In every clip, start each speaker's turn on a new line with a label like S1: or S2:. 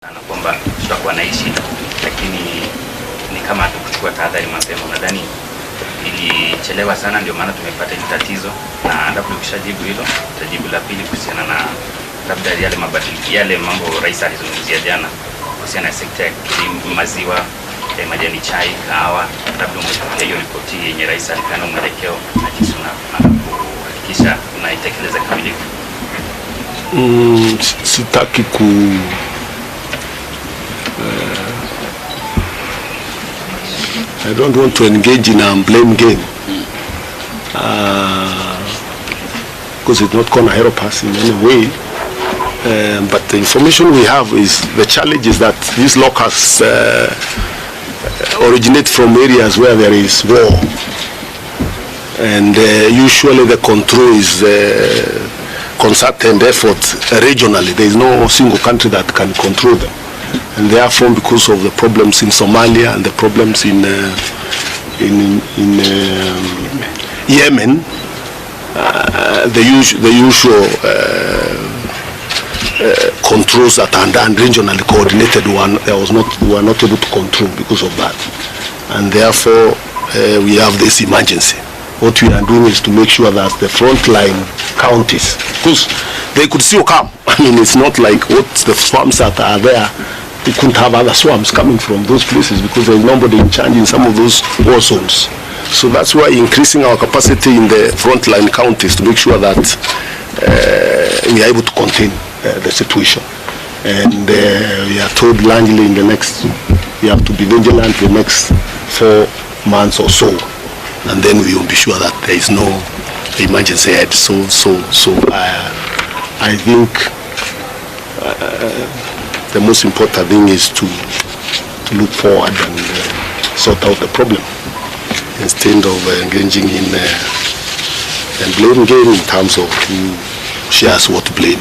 S1: Na kwamba tutakuwa na shida, lakini ni kama tukuchukua tahadhari mapema. Nadhani ilichelewa sana, ndio maana tumepata hili tatizo, na labda ukishajibu hilo utajibu la pili kuhusiana na labda yale mabadiliko, yale mambo rais alizungumzia jana kuhusiana na sekta ya kilimo, maziwa, majani chai, kahawa. Labda umepokea hiyo ripoti yenye rais alikana mwelekeo na jinsi kuhakikisha unaitekeleza kamilifu?
S2: Sitaki I don't want to engage in a blame game because it's not going to help us in any way. But the information we have is the challenge is that these locusts originate from areas where there is war, and usually the control is concerted effort regionally. There is no single country that can control them. And therefore, because of the problems in Somalia and the problems in Yemen, the usual controls that are done regionally coordinated we were not able to control because of that. And therefore, we have this emergency. What we are doing is to make sure that the frontline counties, because they could still come. I mean, it's not like what the swamps that are there. We couldn't have other swamps coming from those places because there is nobody in charge in some of those war zones. So that's why increasing our capacity in the frontline counties to make sure that we are able to contain the situation. And we are told largely in the next, we have to be vigilant the next 4 months or so, and then we will be sure that there is no emergency ahead. So I think the most important thing is to look forward and sort out the problem instead of engaging in blame game in terms of who shares what blame.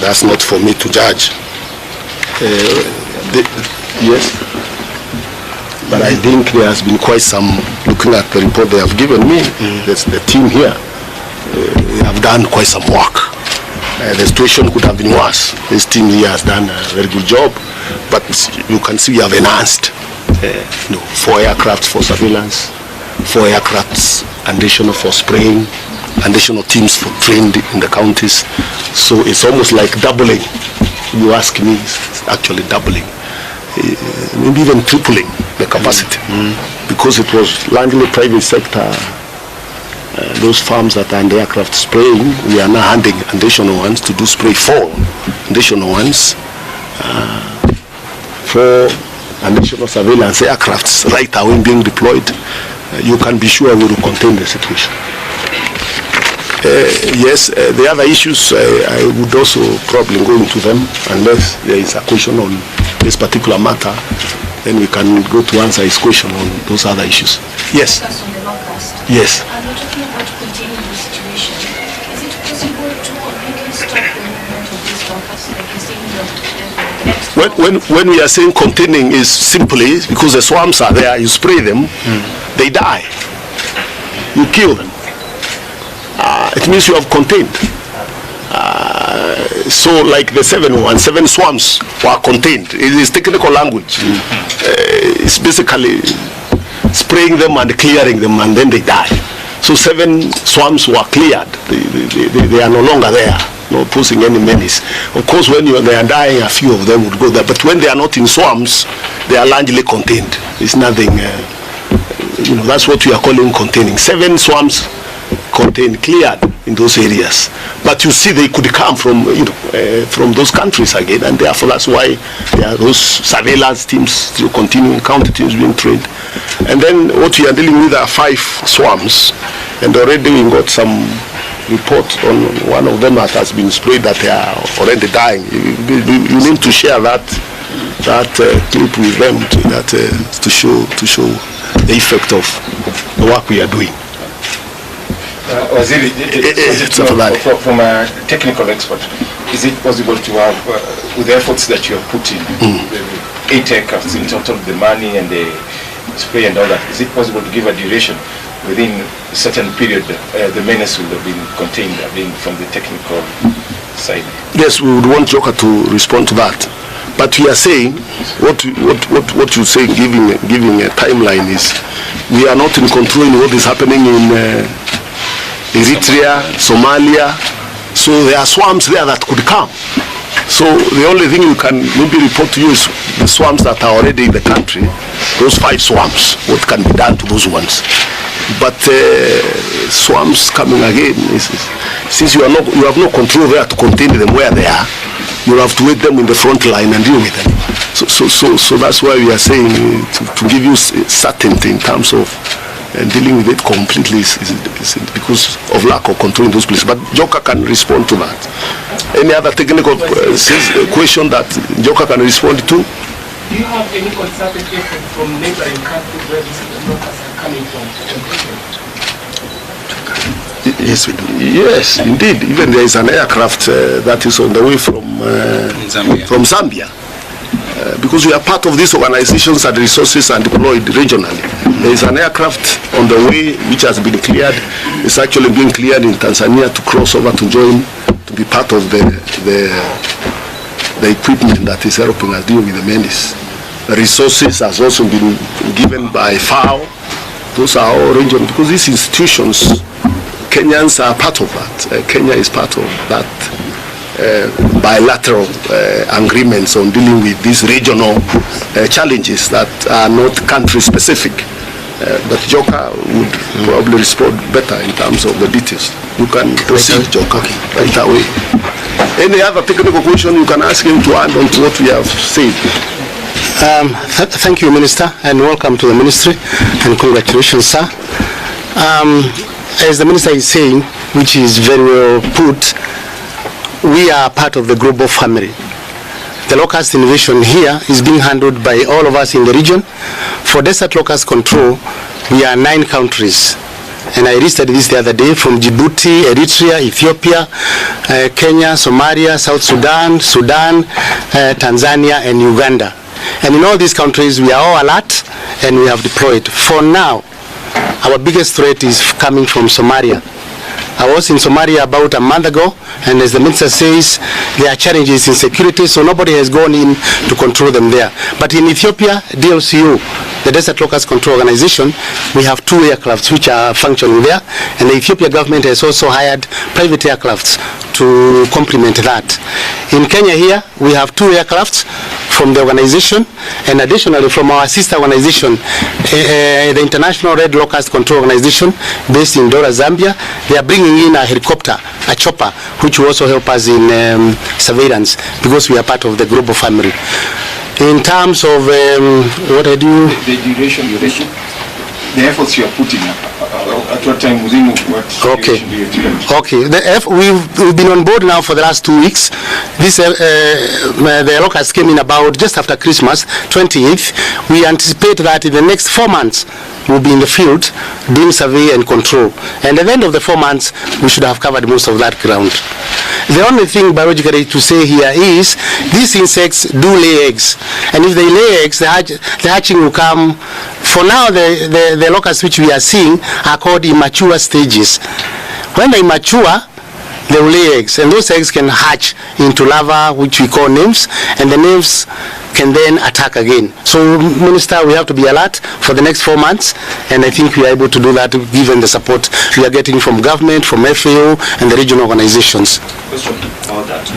S2: That's not for me to judge. Yes, but I think there has been quite some, looking at the report they have given me, the team here, they have done quite some work. The situation could have been worse. This team here has done a very good job, but you can see we have enhanced 4 aircrafts for surveillance, 4 aircrafts additional for spraying, additional teams for trained in the counties. So it's almost like doubling. You ask me, it's actually doubling, maybe even tripling the capacity, because it was largely private sector. Those farms that are in the aircraft spraying, we are now handing additional ones to do spray 4 additional ones, 4 additional surveillance aircrafts right away being deployed. You can be sure we will contain the situation. Yes, the other issues I would also probably go into them unless there is a question on this particular matter. Then we can go to answer his question on those other issues. Yes. Yes.
S3: And we're talking about containing the situation. Is it possible to completely stop the movement of these locusts, like you say in the next?
S2: When we are saying containing is simply because the swarms are there, you spray them, they die. You kill them. It means you have contained. So like the 7 swarms were contained. It is technical language. It's basically spraying them and clearing them, and then they die. So 7 swarms were cleared. They are no longer there, not posing any menace. Of course, when they are dying, a few of them would go there. But when they are not in swarms, they are largely contained. It's nothing, that's what we are calling containing. 7 swarms contained, cleared in those areas. But you see, they could come from, from those countries again, and therefore that's why there are those surveillance teams still continuing, counter teams being trained. And then what we are dealing with are 5 swarms, and already we got some report on one of them that has been sprayed that they are already dying. You need to share that clip with them to show the effect of the work we are doing.
S4: Waziri, from a technical expert, is it possible to have, with the efforts that you have put in, 8 aircrafts in total, the money and the spray and all that, is it possible to give a duration within a certain period the menace will have been contained, being from the technical side?
S2: Yes, we would want Joker to respond to that. But we are saying, what you say, giving a timeline is, we are not in control in what is happening in Eritrea, Somalia. So there are swarms there that could come. So the only thing you can maybe report to you is the swarms that are already in the country, those 5 swarms, what can be done to those ones. But swarms coming again, since you have no control there to contain them where they are, you have to wait them in the front line and deal with them. So that's why we are saying to give you certainty in terms of dealing with it completely is because of lack of control in those places. But Joka can respond to that. Any other technical question that Joka can respond to?
S5: Do you have any concerted effort from neighboring countries where these locusts are coming from?
S2: Yes, we do. Yes, indeed. Even there is an aircraft that is on the way from Zambia. Because we are part of these organizations and resources and deployed regionally. There is an aircraft on the way which has been cleared. It's actually being cleared in Tanzania to cross over to join, to be part of the equipment that is helping us deal with the menace. The resources has also been given by FAO. Those are all regional, because these institutions, Kenyans are part of that. Kenya is part of that bilateral agreements on dealing with these regional challenges that are not country specific. But Joka would probably respond better in terms of the details. You can proceed, Joka, right away. Any other technical question you can ask him to add on to what we have said.
S6: Thank you, Minister, and welcome to the ministry, and congratulations, sir. As the Minister is saying, which is very well put, we are part of the global family. The locust invasion here is being handled by all of us in the region. For desert locust control, we are 9 countries. And I listed this the other day, from Djibouti, Eritrea, Ethiopia, Kenya, Somalia, South Sudan, Tanzania, and Uganda. And in all these countries, we are all alert and we have deployed. For now, our biggest threat is coming from Somalia. I was in Somalia about a month ago, and as the minister says, there are challenges in security, so nobody has gone in to control them there. But in Ethiopia, DLCU, the Desert Locust Control Organization, we have 2 aircrafts which are functioning there, and the Ethiopia government has also hired private aircrafts to complement that. In Kenya here, we have 2 aircrafts from the organization, and additionally from our sister organization, the International Red Locust Control Organization, based in Dora, Zambia. They are bringing in a helicopter, a chopper, which will also help us in surveillance, because we are part of the global family. In terms of what I do,
S4: the duration, the efforts you are putting at what time within what duration do you expect?
S6: Okay, we've been on board now for the last 2 weeks. This the locusts came in about just after Christmas, 28th. We anticipate that in the next 4 months we'll be in the field doing survey and control. And at the end of the 4 months, we should have covered most of that ground. The only thing biologically to say here is these insects do lay eggs, and if they lay eggs, the hatching will come. For now, the locusts which we are seeing are called immature stages. When they mature, they will lay eggs, and those eggs can hatch into larvae, which we call nymphs, and the nymphs can then attack again. So, Minister, we have to be alert for the next 4 months, and I think we are able to do that given the support we are getting from government, from FAO, and the regional organizations.
S7: Question about that.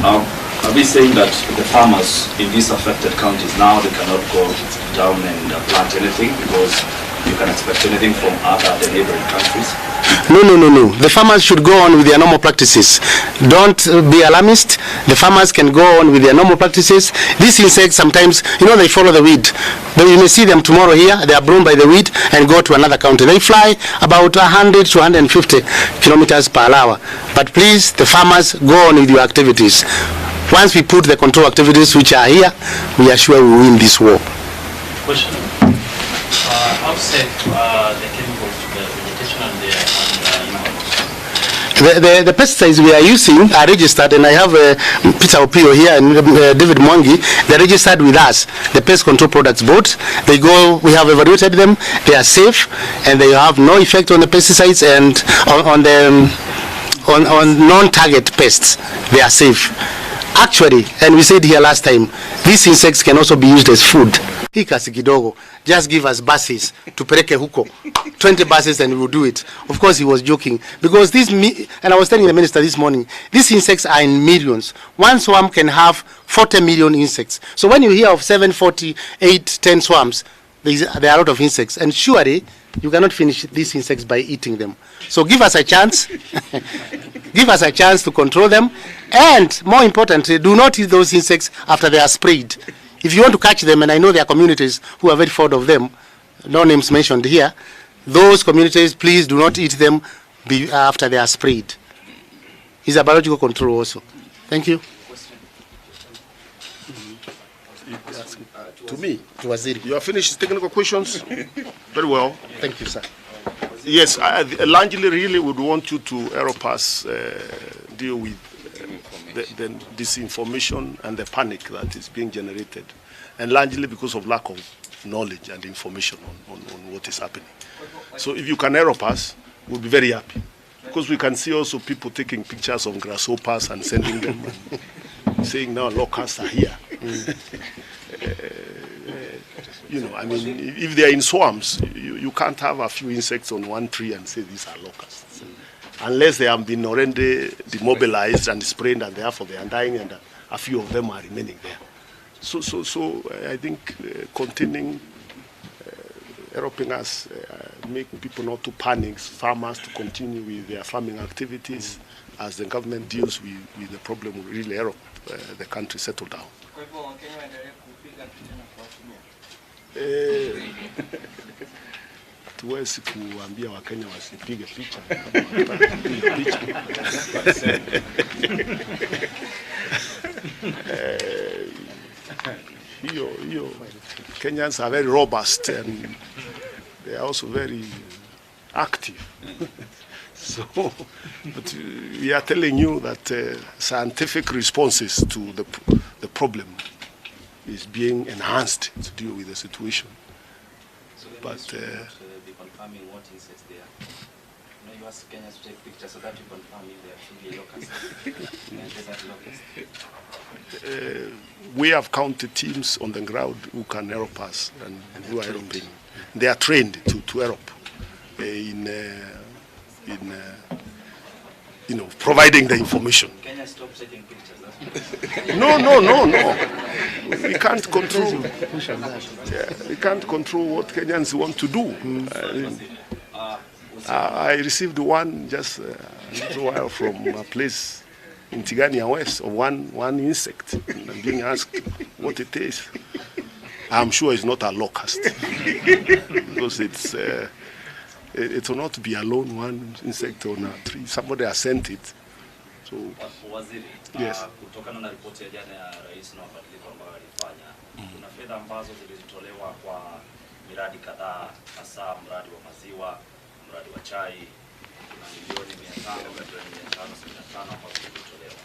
S7: Are we saying that the farmers in these affected counties now, they cannot go down and plant anything because you can expect anything from the neighboring countries?
S6: No. The farmers should go on with their normal practices. Don't be alarmist. The farmers can go on with their normal practices. These insects sometimes, they follow the weed. But you may see them tomorrow here. They are blown by the weed and go to another country. They fly about 100 to 150 kilometers per hour. But please, the farmers, go on with your activities. Once we put the control activities which are here, we are sure we win this war.
S8: Question. How safe the chemicals to the vegetation and
S6: the pesticides we are using are registered, and I have Peter Opio here and David Mwangi. They're registered with us, the Pest Control Products Board. We have evaluated them. They are safe, and they have no effect on the pesticides and on non-target pests. They are safe. Actually, and we said here last time, these insects can also be used as food. Hii kasi kidogo, just give us buses to pereke huko, 20 buses and we will do it. Of course, he was joking because and I was telling the minister this morning, these insects are in millions. One swarm can have 40 million insects. So when you hear of 7, 40, 8, 10 swarms, there are a lot of insects, and surely you cannot finish these insects by eating them. So give us a chance. Give us a chance to control them, and more importantly, do not eat those insects after they are sprayed. If you want to catch them, and I know there are communities who are very fond of them, no names mentioned here, those communities, please do not eat them after they are sprayed. It's a biological control also. Thank you.
S2: To me,
S6: To Waziri.
S2: you have finished technical questions? Very well.
S6: Thank you, sir.
S2: Yes, largely really would want you to help us deal with the disinformation and the panic that is being generated, and largely because of lack of knowledge and information on what is happening. So if you can help us, we'll be very happy, because we can see also people taking pictures of grasshoppers and sending them and saying now locusts are here. You know, I mean, if they are in swarms, you can't have a few insects on one tree and say these are locusts. Unless they have been already demobilized and sprayed, and therefore they are dying, and a few of them are remaining there. So I think containing, helping us make people not to panic, farmers to continue with their farming activities as the government deals with the problem will really help the country settle down. Tuwezi kuambia Wakenya wasipige picha. Kenyans are very robust and they are also very active. So, but we are telling you that scientific responses to the problem is being enhanced to deal with the situation.
S1: So
S2: but
S1: be confirming what insects they are. You know, you ask Kenyans to take pictures so that you confirm if they are truly locusts. And desert locusts.
S2: We have counted teams on the ground who can help us and who are helping. They are trained to help in you know, providing the information.
S1: Kenya stop taking pictures.
S2: No. We can't control. We can't control what Kenyans want to do. I received one just a little while from a place in Tigania West of one insect. And I'm being asked what it is. I'm sure it's not a locust because it will not be alone one insect on a tree. Somebody has sent it. So,
S7: Waziri,
S2: yes.
S7: Kutokana na ripoti ya jana ya rais na mabadiliko ambayo alifanya, kuna fedha ambazo zilitolewa kwa miradi kadhaa, hasa mradi wa maziwa, mradi wa chai, kuna milioni 500 kati ya 575 ambazo zilitolewa.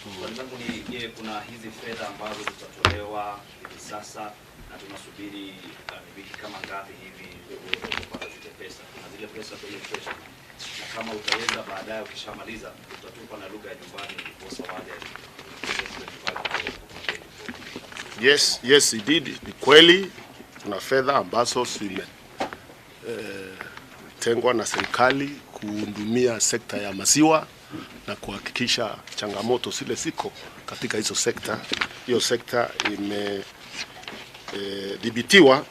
S7: Swali langu ni je, kuna hizi fedha ambazo zitatolewa hivi sasa na tunasubiri wiki kama ngapi hivi kupata zile pesa? Kuna zile pesa kwenye treasury. Na kama utaweza baadaye ukishamaliza utatupa na lugha ya nyumbani kwa wale.
S2: Yes, indeed. Ni kweli kuna fedha ambazo zimetengwa na serikali kuhudumia sekta ya maziwa na kuhakikisha changamoto zile ziko katika hizo sekta. Hiyo sekta imedhibitiwa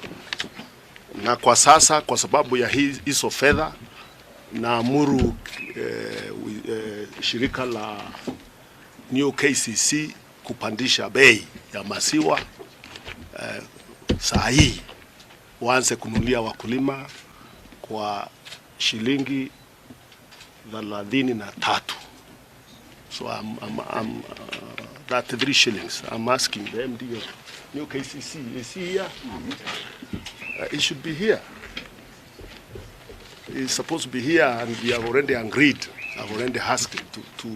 S2: na kwa sasa, kwa sababu ya hizo fedha, naamuru shirika la New KCC kupandisha bei ya maziwa saa hii, waanze kununulia wakulima kwa shilingi 33. So that 3 shillings. I'm asking the MD of New KCC, is he here? He should be here. He's supposed to be here, and we have already agreed. I've already asked him to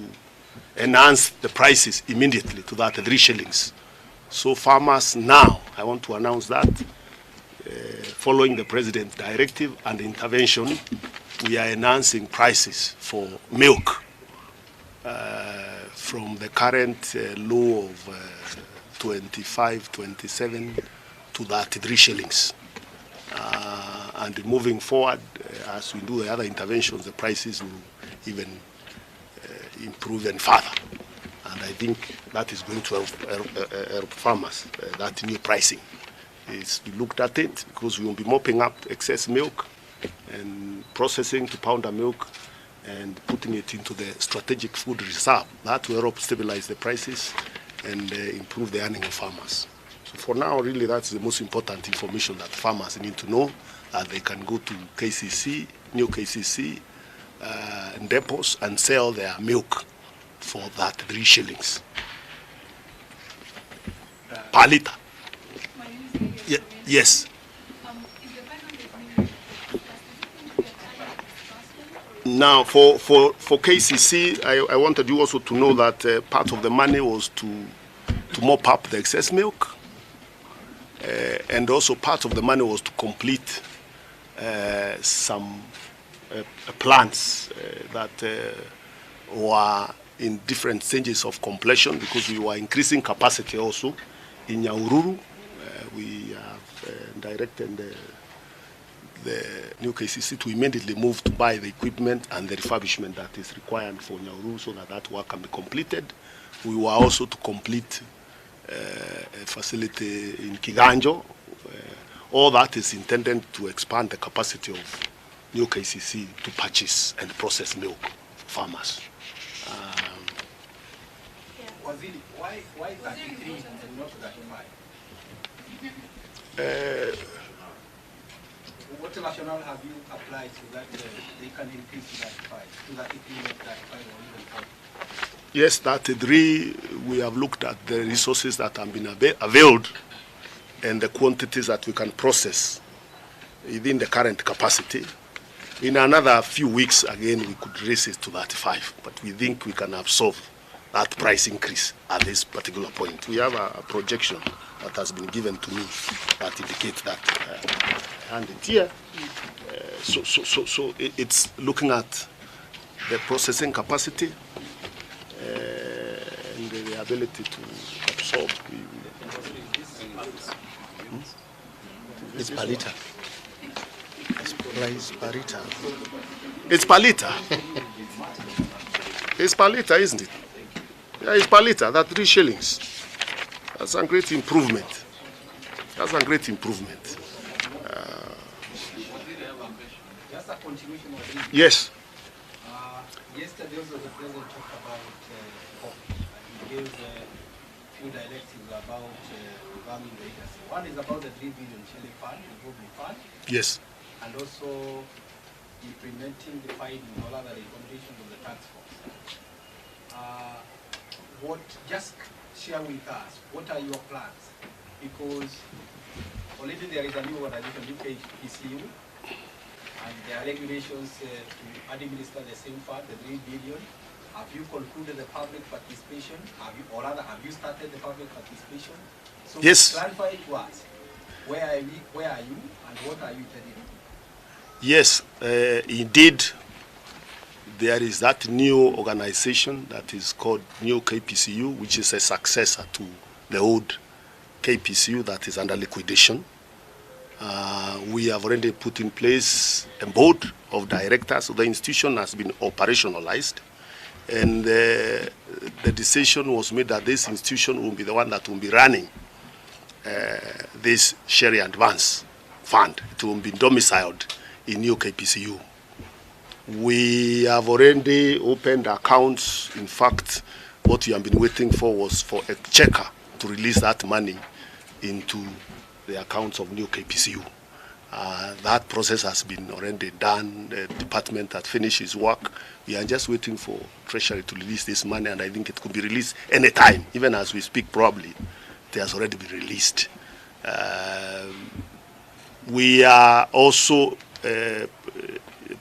S2: enhance the prices immediately to that 3 shillings. So farmers now, I want to announce that, following the President's directive and intervention, we are enhancing prices for milk from the current low of 25, 27 to 33 shillings. And moving forward, as we do the other interventions, the prices will even improve even further. And I think that is going to help farmers, that new pricing. We looked at it because we will be mopping up excess milk and processing to powder milk and putting it into the strategic food reserve. That will help stabilize the prices and improve the earning of farmers. So for now, really, that's the most important information that farmers need to know. They can go to KCC, new KCC, depots and sell their milk for that 3 shillings per litre. Yes. Now, for KCC, I wanted you also to know that part of the money was to mop up the excess milk, and also part of the money was to complete some plants that were in different stages of completion, because we were increasing capacity also in Nyahururu. We have directed the new KCC to immediately move to buy the equipment and the refurbishment that is required for Nyahururu so that work can be completed. We were also to complete a facility in Kiganjo. All that is intended to expand the capacity of new KCC to purchase and process milk for farmers.
S5: Why 33 and not 35? What rationale have you applied so that they can increase to 35, to 33, not 35 or even 40?
S2: Yes, 33, we have looked at the resources that have been availed and the quantities that we can process within the current capacity. In another few weeks, again, we could raise it to 35, but we think we can absorb that price increase at this particular point. We have a projection that has been given to me that indicates that, and it here. So it's looking at the processing capacity and the ability to absorb.
S6: It's per litre. It's per litre.
S2: It's per litre. It's per litre, isn't it? Yeah, it's per litre. That's 3 shillings. That's a great improvement. That's a great improvement.
S5: Just a continuation of this.
S2: Yes.
S5: Yesterday also the president talked about coffee, and he gave few directives about revamping the industry. One is about the 3 billion shilling fund, the fund.
S2: Yes.
S5: And also implementing the fine in all other recommendations of the tax force. Just share with us, what are your plans? Because already there is a new organization, new PCU, and there are regulations to administer the same fund, the 3 billion. Have you concluded the public participation? Have you started the public participation? So
S2: yes.
S5: Clarify to us, where are you, and what are you telling me?
S2: Yes, indeed, there is that new organization that is called New KPCU, which is a successor to the old KPCU that is under liquidation. We have already put in place a board of directors. So the institution has been operationalized, and the decision was made that this institution will be the one that will be running this Sherry Advance Fund. It will be domiciled in New KPCU. We have already opened accounts. In fact, what we have been waiting for was for a checker to release that money into the accounts of New KPCU. That process has been already done. The department has finished its work. We are just waiting for Treasury to release this money, and I think it could be released anytime. Even as we speak, probably, it has already been released. We are also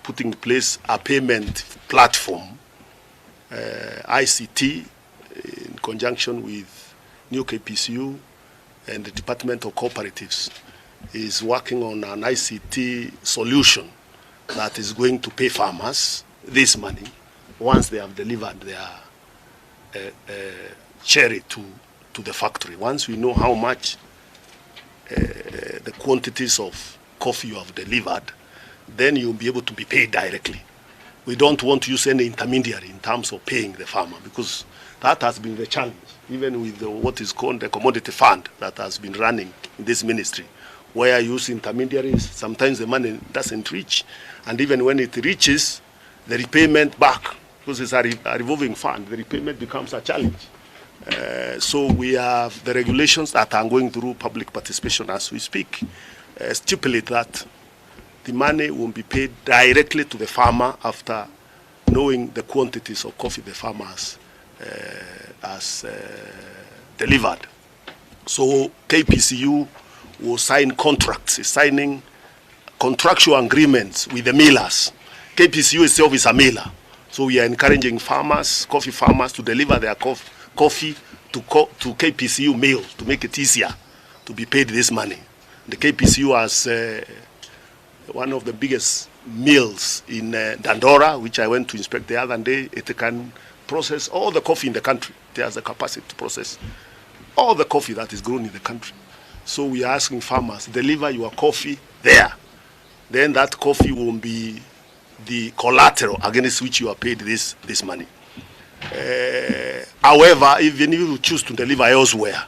S2: putting in place a payment platform, ICT, in conjunction with New KPCU and the Department of Cooperatives, is working on an ICT solution that is going to pay farmers this money once they have delivered cherry to the factory. Once we know how much the quantities of coffee you have delivered, then you'll be able to be paid directly. We don't want to use any intermediary in terms of paying the farmer, because that has been the challenge, even with what is called the commodity fund that has been running in this ministry, where you use intermediaries, sometimes the money doesn't reach, and even when it reaches, the repayment back, because it's a revolving fund, the repayment becomes a challenge. So we have the regulations that are going through public participation as we speak, stipulate that the money will be paid directly to the farmer after knowing the quantities of coffee the farmer has delivered. So KPCU will sign contracts, is signing contractual agreements with the millers. KPCU itself is a miller, so we are encouraging farmers, coffee farmers, to deliver their coffee to KPCU mills to make it easier to be paid this money. The KPCU has one of the biggest mills in Dandora, which I went to inspect the other day. It can process all the coffee in the country. It has the capacity to process all the coffee that is grown in the country. So we are asking farmers, deliver your coffee there. Then that coffee will be the collateral against which you are paid this money. However, even if you choose to deliver elsewhere,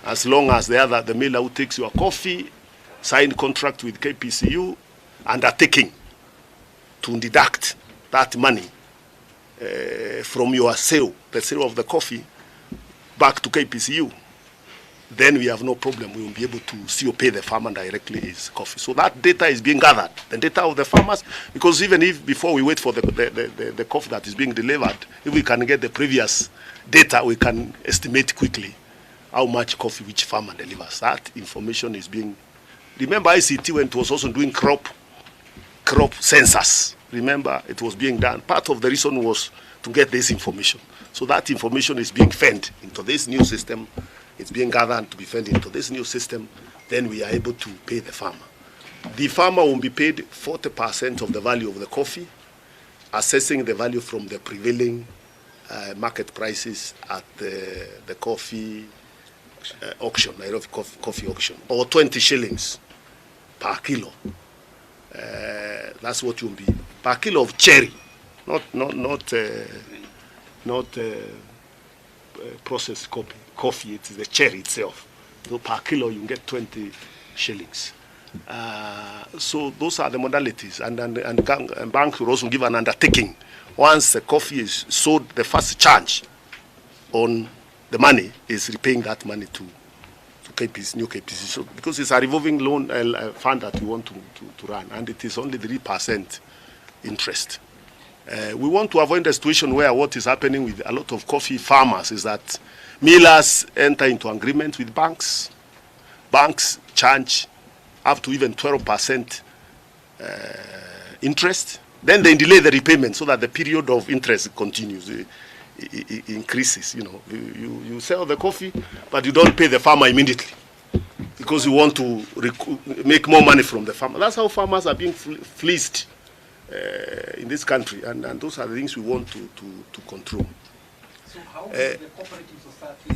S2: as long as the miller who takes your coffee, signed contract with KPCU, undertaking to deduct that money from your sale, the sale of the coffee, back to KPCU, then we have no problem. We will be able to still pay the farmer directly his coffee. So that data is being gathered, the data of the farmers, because even if before we wait for the coffee that is being delivered, if we can get the previous data, we can estimate quickly how much coffee which farmer delivers. That information is being, remember ICT when it was also doing crop census. Remember, it was being done. Part of the reason was to get this information. So that information is being fed into this new system. It's being gathered to be fed into this new system. Then we are able to pay the farmer. The farmer will be paid 40% of the value of the coffee, assessing the value from the prevailing market prices at the coffee auction, Nairobi coffee auction, or 20 shillings per kilo. That's what you'll be per kilo of cherry, not processed coffee. It's the cherry itself. So per kilo you get 20 shillings. So those are the modalities, and banks will also give an undertaking. Once the coffee is sold, the first charge on the money is repaying that money to KPC, new KPC. So because it's a revolving loan fund that we want to run, and it is only 3% interest. We want to avoid a situation where what is happening with a lot of coffee farmers is that millers enter into agreement with banks. Banks charge up to even 12% interest. Then they delay the repayment so that the period of interest continues. It increases. You know, you sell the coffee, but you don't pay the farmer immediately because you want to make more money from the farmer. That's how farmers are being fleeced in this country, and those are the things we want to control.
S5: So how does the cooperative society